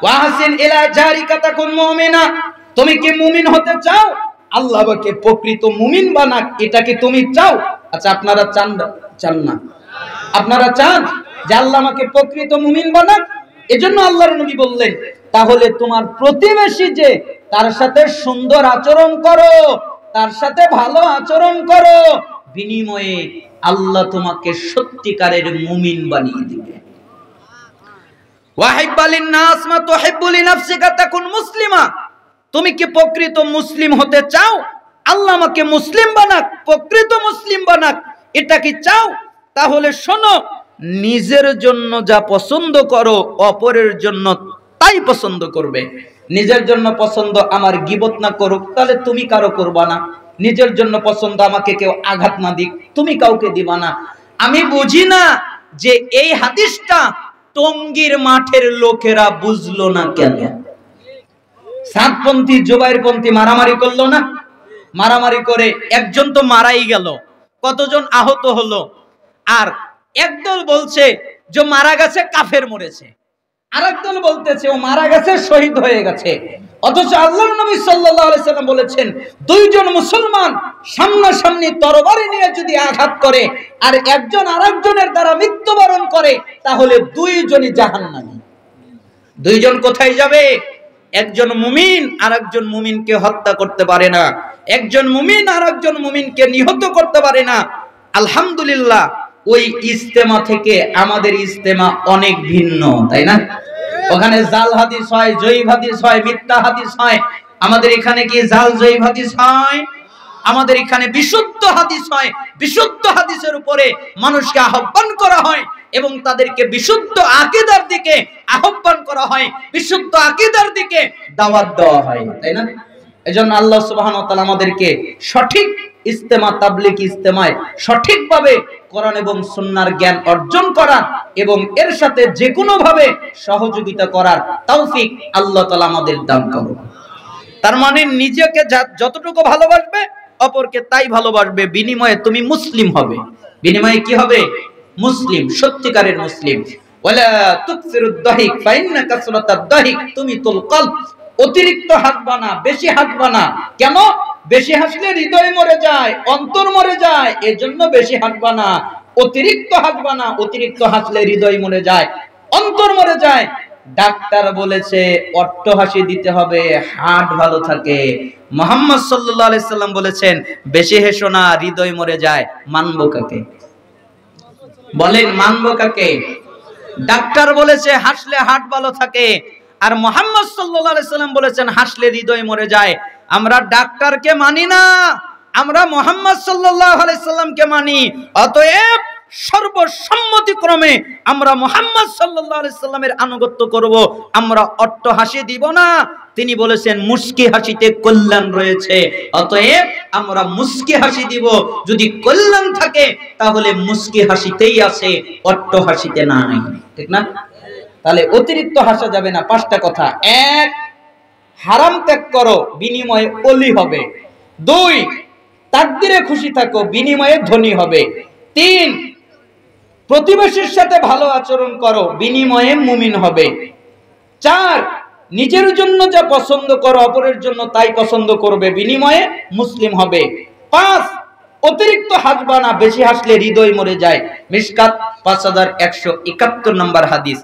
ওয়াহসিন ইলা জারিকা তাকুন মুমিনা, তুমি কি মুমিন হতে চাও? আল্লাহ আমাকে প্রকৃত মুমিন বানাক, এটা কি তুমি চাও? আচ্ছা, আপনারা চান না? আপনারা চান যে আল্লাহ আমাকে প্রকৃত মুমিন বানাক? এজন্য আল্লাহর নবী বললেন, তাহলে তোমার প্রতিবেশী যে, তার সাথে সুন্দর আচরণ করো, তার সাথে ভালো আচরণ করো, বিনিময়ে আল্লাহ তোমাকে সত্যিকারের মুমিন বানিয়ে দিবে। ওয়াহিব্বালিন নাস মা তুহিব্বু লিনাফসিকা তাকুন মুসলিমা, তুমি কি প্রকৃত মুসলিম হতে চাও? আল্লাহ আমাকে মুসলিম বানাক, প্রকৃত মুসলিম বানাক, এটা কি চাও? তাহলে শোনো, নিজের জন্য যা পছন্দ করো অপরের জন্য তাই পছন্দ করবে। নিজের জন্য পছন্দ আমার গীবত না করুক, তাহলে তুমি কারো করবা না। নিজের জন্য পছন্দ আমাকে কেউ আঘাত না দিক, তুমি কাউকে দিবা না। আমি বুঝি না যে এই হাদিসটা টঙ্গীর মাঠের লোকেরা বুঝলো না কেন? সাতপন্থী জুবাইরপন্থী মারামারি করলো না? মারামারি করে একজন তো মারাই গেল, কতজন আহত হলো। আর একদল বলছে যে মারা গেছে, কাফের মরেছে, আরেক দল বলতেছে ও মারা গেছে, শহীদ হয়ে গেছে। অথচ আল্লাহর নবী সাল্লাল্লাহু আলাইহি সাল্লাম বলেছেন, দুইজন মুসলমান সামনাসামনি তরবারি নিয়ে যদি আঘাত করে আর একজন আরেকজনের দ্বারা মৃত্যুবরণ করে, তাহলে দুইজনই জাহান্নামী। দুইজন কোথায় যাবে? একজন মুমিন আরেকজন মুমিনকে হত্যা করতে পারে না, একজন মুমিন আরেকজন মুমিনকে নিহত করতে পারে না। আলহামদুলিল্লাহ, ওই ইজতেমা থেকে আমাদের ইজতেমা অনেক ভিন্ন, তাই না? ওখানে জাল হাদিস হয়, জয়ীফ হাদিস হয়, মিথ্যা হাদিস হয়। আমাদের এখানে কি জাল জয়ীফ হাদিস হয়? আমাদের এখানে বিশুদ্ধ হাদিস হয়। বিশুদ্ধ হাদিসের উপরে মানুষকে আহ্বান করা হয় এবং তাদেরকে বিশুদ্ধ আকীদার দিকে আহ্বান করা হয়, বিশুদ্ধ আকীদার দিকে দাওয়াত দেওয়া হয়, তাই না? এজন্য আল্লাহ সুবহানাহু ওয়া তাআলা আমাদেরকে সঠিক ইজতেমা, তাবলীগ ইজতেমায় সঠিকভাবে কোরআন এবং সুন্নাহর জ্ঞান অর্জন করার এবং এর সাথে যে কোনো ভাবে সহযোগিতা করার তৌফিক আল্লাহ তাআলা আমাদের দান করুন। তার মানে নিজেকে যতটুকু ভালোবাসবে অপরকে তাই ভালোবাসবে, বিনিময়ে তুমি মুসলিম হবে। বিনিময়ে কি হবে? মুসলিম, সত্যিকারের মুসলিম। ওয়ালা তুকসিরুদ দাহিক ফাইন্না কাসরাতাদ দাহিক তুমিতুল কলব, অতিরিক্ত হাসবা না, বেশি হাসবা না। কেন? বেশি হাসলে হৃদয় মরে যায়, অন্তর মরে যায়, এজন্য বেশি হাসবা না। অতিরিক্ত হাসবা না, অতিরিক্ত হাসলে হৃদয় মরে যায়, অন্তর মরে যায়। ডাক্তার বলেছে অট্টহাসি দিতে হবে, হার্ট ভালো থাকে। মুহাম্মদ সাল্লাল্লাহু আলাইহি সাল্লাম বলেছেন বেশি হেসো না, হৃদয় মরে যায়। মানবো কাকে? বলেন, মানবো কাকে? ডাক্তার বলেছে হাসলে হার্ট ভালো থাকে, আর মুহাম্মদ সাল্লাল্লাহু আলাইহি সাল্লাম বলেছেন হাসলে হৃদয় মরে যায়। আমরা ডাক্তারকে মানি না, আমরা মুহাম্মদ সাল্লাল্লাহু আলাইহি সাল্লামকে মানি। অতএব সর্বসম্মতিক্রমে আমরা মুহাম্মদ সাল্লাল্লাহু আলাইহি সাল্লামের আনুগত্য করব, আমরা অট্টহাসি দিব না। তিনি বলেছেন মুস্কি হাসিতে কল্যাণ রয়েছে, অতএব আমরা মুস্কি হাসি দিব। যদি কল্যাণ থাকে তাহলে মুস্কি হাসিতেই আছে, অট্টহাসিতে নাই, ঠিক না? তাহলে অতিরিক্ত হাসা যাবে না। পাঁচটা কথা: এক, হারাম ত্যাগ করো, বিনিময়ে ওলি হবে। দুই, তাকদীরে খুশি থাকো, বিনিময়ে ধনী হবে। তিন, প্রতিবেশীর সাথে ভালো আচরণ করো, বিনিময়ে মুমিন হবে। চার, নিজের জন্য যা পছন্দ করো অপরের জন্য তাই পছন্দ করবে, বিনিময়ে মুসলিম হবে। পাঁচ, অতিরিক্ত হাসবা না, বেশি হাসলে হৃদয় মরে যায়। মিশকাত 5171 নম্বর হাদিস।